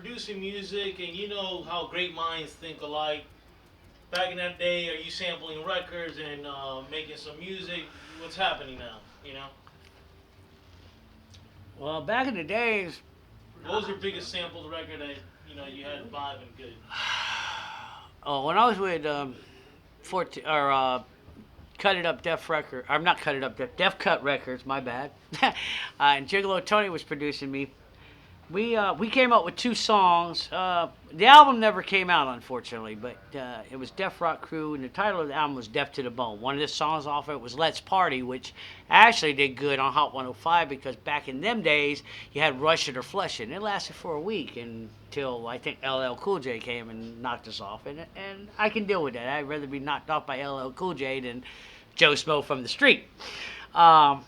producing music, and you know how great minds think alike. Back in that day, are you sampling records and making some music? What's happening now? You know, Well, back in the days, what was your biggest sampled record that you had vibing good? oh, when I was with 14 or Cut It Up Def Record, I'm not Cut It Up Def Cut Records, my bad. And Gigolo Tony was producing me. We came up with two songs. The album never came out, unfortunately, but it was Def Rock Crew, and the title of the album was Deaf to the Bone. One of the songs off it was Let's Party, which actually did good on Hot 105 because back in them days, you had Rush It or Flush It, and it lasted for a week until I think LL Cool J came and knocked us off, and I can deal with that. I'd rather be knocked off by LL Cool J than Joe Smo from the street. Um,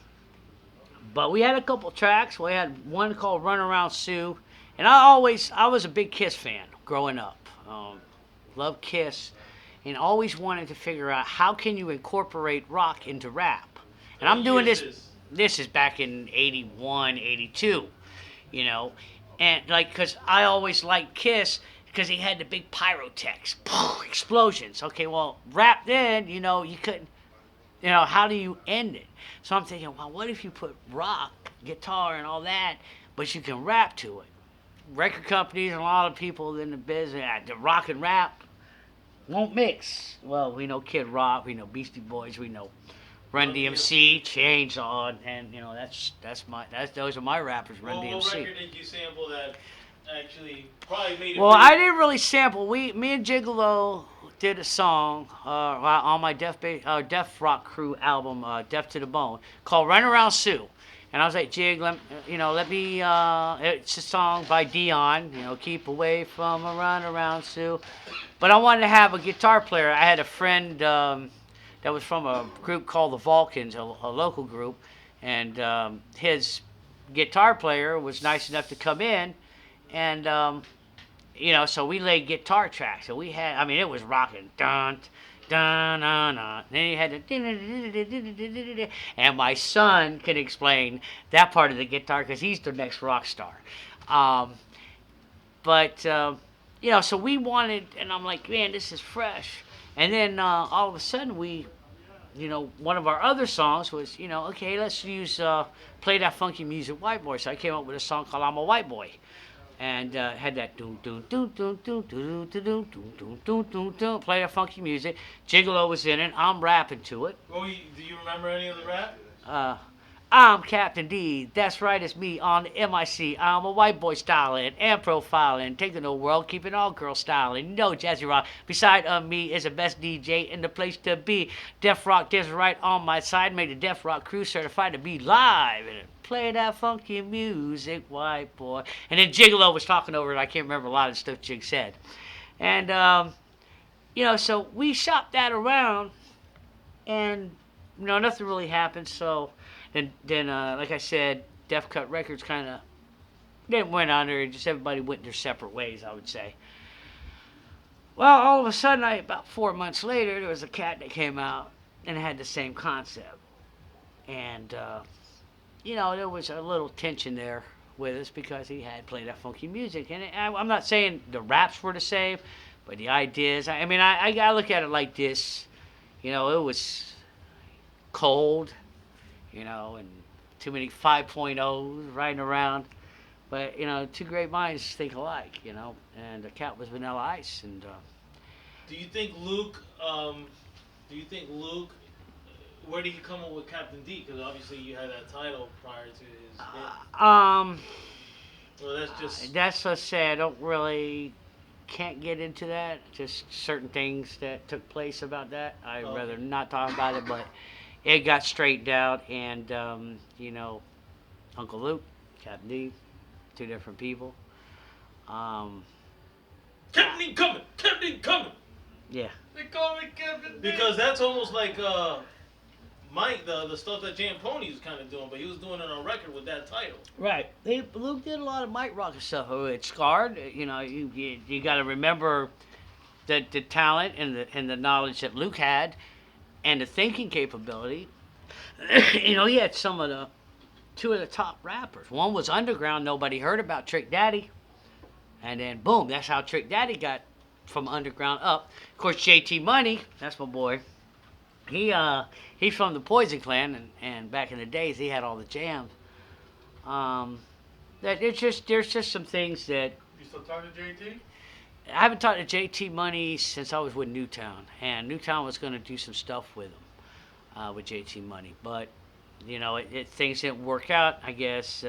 but we had a couple tracks. We had one called Run Around Sue. And I was a big Kiss fan growing up. Loved Kiss. And always wanted to figure out how can you incorporate rock into rap. And What I'm doing year is this, this? this is back in 81, 82, you know. And like, cause I always liked Kiss because he had the big pyrotechs, explosions. Okay, well, rap then, you couldn't, how do you end it? So I'm thinking, well, what if you put rock, guitar, and all that, but you can rap to it? Record companies and a lot of people in the business, the rock and rap won't mix. Well, we know Kid Rock, we know Beastie Boys, we know Run Run DMC, DMC. Chainsaw, and those are my rappers, Run What DMC. record did you sample that actually probably made it Well, big? I didn't really sample. Me and Gigolo did a song on my Def Rock Crew album, Deaf to the Bone, called "Run Around Sue." And I was like, Jig, let me. It's a song by Dion. Keep away from a run around Sue. But I wanted to have a guitar player. I had a friend that was from a group called the Vulcans, a local group, and his guitar player was nice enough to come in, and so we laid guitar tracks. So we had, I mean, it was rocking, dun, dun, dun, dun. Then you had the, and my son can explain that part of the guitar because he's the next rock star. Um, but so we wanted, and I'm like, man, this is fresh. And then all of a sudden one of our other songs was, okay, let's use play that funky music, white boy. So I came up with a song called "I'm a White Boy," and had that doom doom doom doom doom doom doom doom doom doom doom doom. Play that funky music. Gigolo was in it. I'm rapping to it. Do you remember any of the rap? Uh, I'm Captain D. That's right, it's me on the MIC. I'm a white boy styling and profiling, taking the world, keeping all girls styling. No jazzy rock. Beside of me is the best DJ in the place to be. Def Rock is right on my side. Made the Def Rock Crew certified to be live and play that funky music, white boy. And then Gigolo was talking over it. I can't remember a lot of the stuff Jig said. And so we shopped that around, and nothing really happened. So then like I said, Def Cut Records kind of didn't went under. Just everybody went their separate ways, I would say. Well, all of a sudden, about 4 months later, there was a cat that came out and it had the same concept. And, there was a little tension there with us because he had played that funky music. And I'm not saying the raps were the same, but the ideas, I got to look at it like this. It was cold, and too many 5.0s riding around. But, two great minds think alike, and the cat was Vanilla Ice. And Do you think Luke? Do you think Luke? Where did he come up with Captain D? Because obviously you had that title prior to his hit. Well, that's just. That's so sad. I don't really can't get into that. Just certain things that took place about that. I'd rather not talk about it, but it got straightened out, and Uncle Luke, Captain D, two different people. Um, Captain D coming! Captain D coming! yeah. They call me Captain D. Because that's almost like Mike, the stuff that Jam Pony was kind of doing, but he was doing it on record with that title. Right. Luke did a lot of Mike Rocker stuff. It's scarred. You got to remember the talent and the knowledge that Luke had, and the thinking capability. He had two of the top rappers. One was underground. Nobody heard about Trick Daddy. And then boom, that's how Trick Daddy got from underground up. Of course, JT Money, that's my boy. He he's from the Poison Clan, and back in the days he had all the jams. Um, that it's just there's just some things that You still talking to JT? I haven't talked to JT Money since I was with Newtown, and Newtown was going to do some stuff with him, with JT Money, but things didn't work out. I guess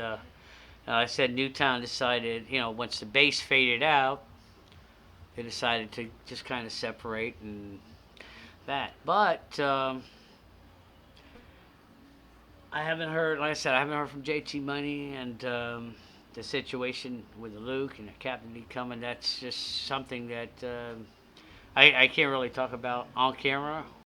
I said Newtown decided, once the bass faded out, they decided to just kind of separate and that. But I haven't heard, like I said, I haven't heard from JT Money, and the situation with Luke and the Captain D coming. That's just something that I can't really talk about on camera